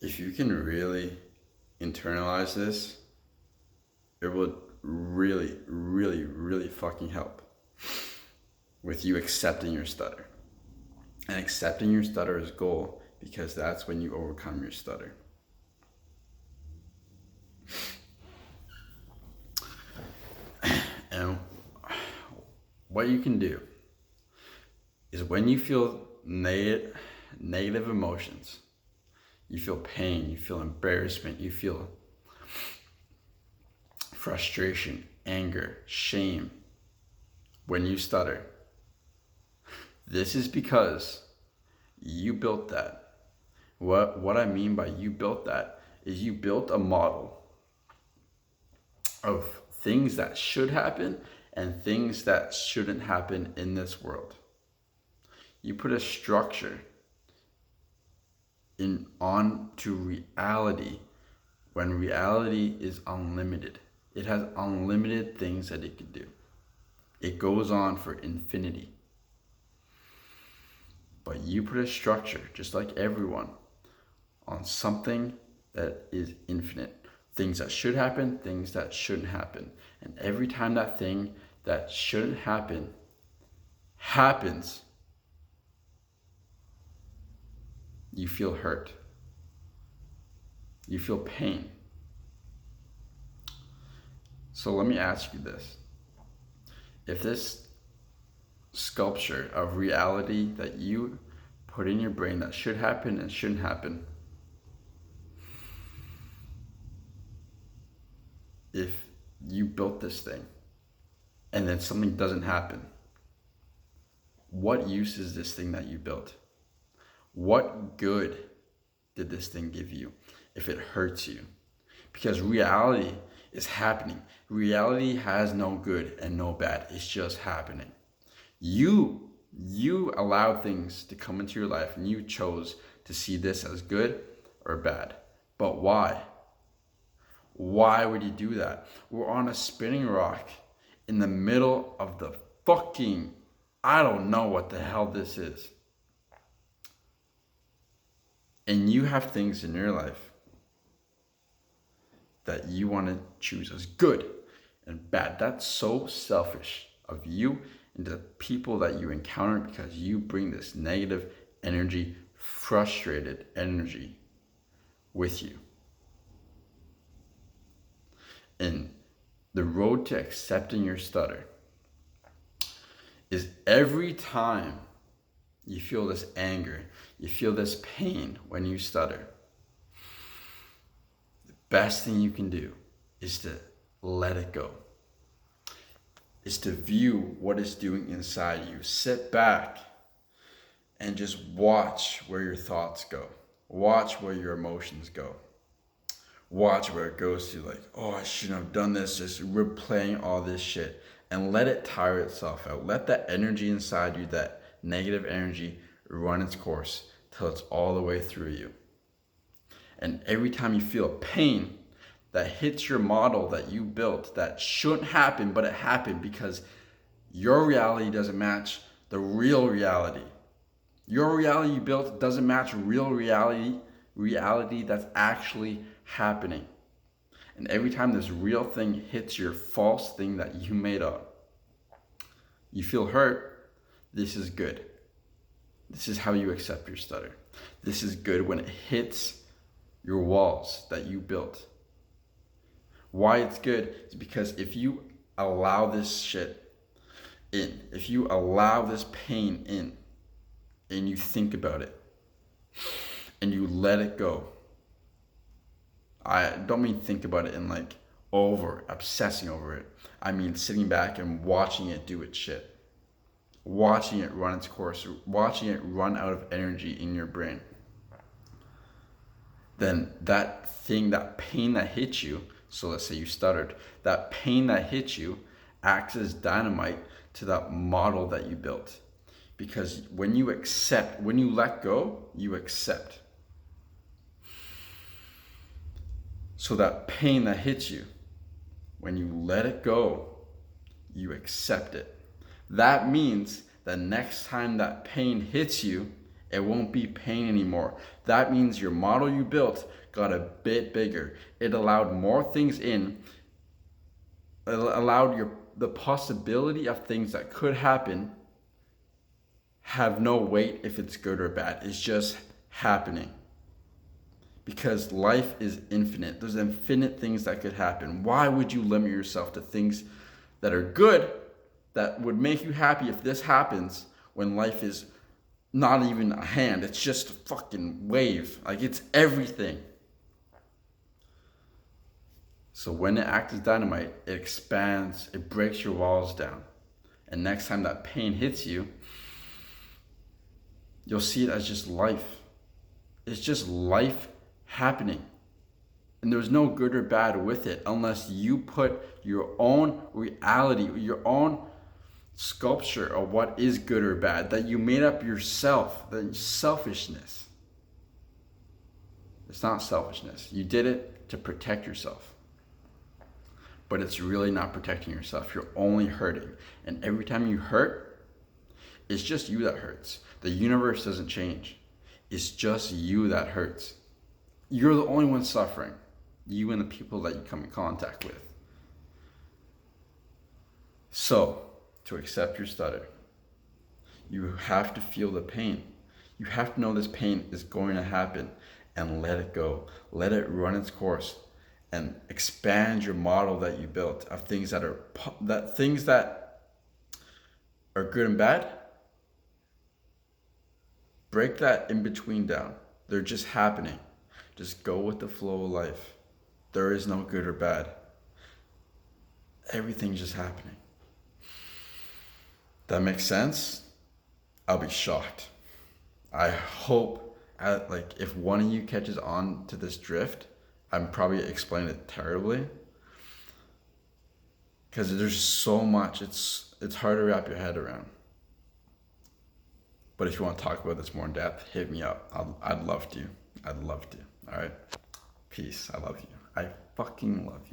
If you can really internalize this, it would really, really, really fucking help with you accepting your stutter. And accepting your stutter is goal because that's when you overcome your stutter. And what you can do is when you feel negative emotions, you feel pain, you feel embarrassment, you feel frustration, anger, shame, when you stutter, this is because you built that. What I mean by you built that is you built a model of things that should happen and things that shouldn't happen in this world. You put a structure onto reality when reality is unlimited. It has unlimited things that it can do. It goes on for infinity. But you put a structure, just like everyone, on something that is infinite. Things that should happen, things that shouldn't happen. And every time that thing that shouldn't happen happens, you feel hurt. You feel pain. So let me ask you this. If this sculpture of reality that you put in your brain that should happen and shouldn't happen, if you built this thing and then something doesn't happen, what use is this thing that you built? What good did this thing give you if it hurts you? Because reality is happening. Reality has no good and no bad. It's just happening. You allowed things to come into your life and you chose to see this as good or bad. But why? Why would you do that? We're on a spinning rock in the middle of the fucking, I don't know what the hell this is. And you have things in your life that you want to choose as good and bad. That's so selfish of you and the people that you encounter because you bring this negative energy, frustrated energy with you. And the road to accepting your stutter is every time you feel this anger, you feel this pain when you stutter, the best thing you can do is to let it go. Is to view what it's doing inside you. Sit back and just watch where your thoughts go. Watch where your emotions go. Watch where it goes to, like, oh, I shouldn't have done this, just replaying all this shit. And let it tire itself out. Let that energy inside you, that negative energy, run its course till it's all the way through you. And every time you feel pain that hits your model that you built that shouldn't happen, but it happened because your reality doesn't match the real reality. Your reality you built doesn't match real reality that's actually happening. And every time this real thing hits your false thing that you made up, you feel hurt. This is good. This is how you accept your stutter. This is good when it hits your walls that you built. Why it's good is because if you allow this shit in, if you allow this pain in, and you think about it, and you let it go. I don't mean think about it in like obsessing over it. I mean sitting back and watching it do its shit. Watching it run its course, watching it run out of energy in your brain. Then that thing, that pain that hits you, so let's say you stuttered, that pain that hits you acts as dynamite to that model that you built. Because when you accept, when you let go, you accept. So that pain that hits you, when you let it go, you accept it. That means that next time that pain hits you, It won't be pain anymore. That means your model you built got a bit bigger. It allowed more things in. It allowed the possibility of things that could happen have no weight if it's good or bad. It's just happening. Because life is infinite. There's infinite things that could happen. Why would you limit yourself to things that are good, that would make you happy if this happens, when life is not even a hand? It's just a fucking wave. Like, it's everything. So when it acts as dynamite, it expands, it breaks your walls down. And next time that pain hits you, you'll see it as just life. It's just life happening. And there's no good or bad with it unless you put your own reality, your own sculpture of what is good or bad, that you made up yourself, the selfishness. It's not selfishness. You did it to protect yourself. But it's really not protecting yourself. You're only hurting. And every time you hurt, it's just you that hurts. The universe doesn't change. It's just you that hurts. You're the only one suffering. You and the people that you come in contact with. So, to accept your stutter, you have to feel the pain. You have to know this pain is going to happen and let it go. Let it run its course and expand your model that you built of things that are good and bad. Break that in between down. They're just happening. Just go with the flow of life. There is no good or bad. Everything's just happening. That makes sense? I'll be shocked. I hope, if one of you catches on to this drift, I'm probably explaining it terribly. Because there's so much. It's hard to wrap your head around. But if you want to talk about this more in depth, hit me up. I'd love to. I'd love to. All right? Peace. I love you. I fucking love you.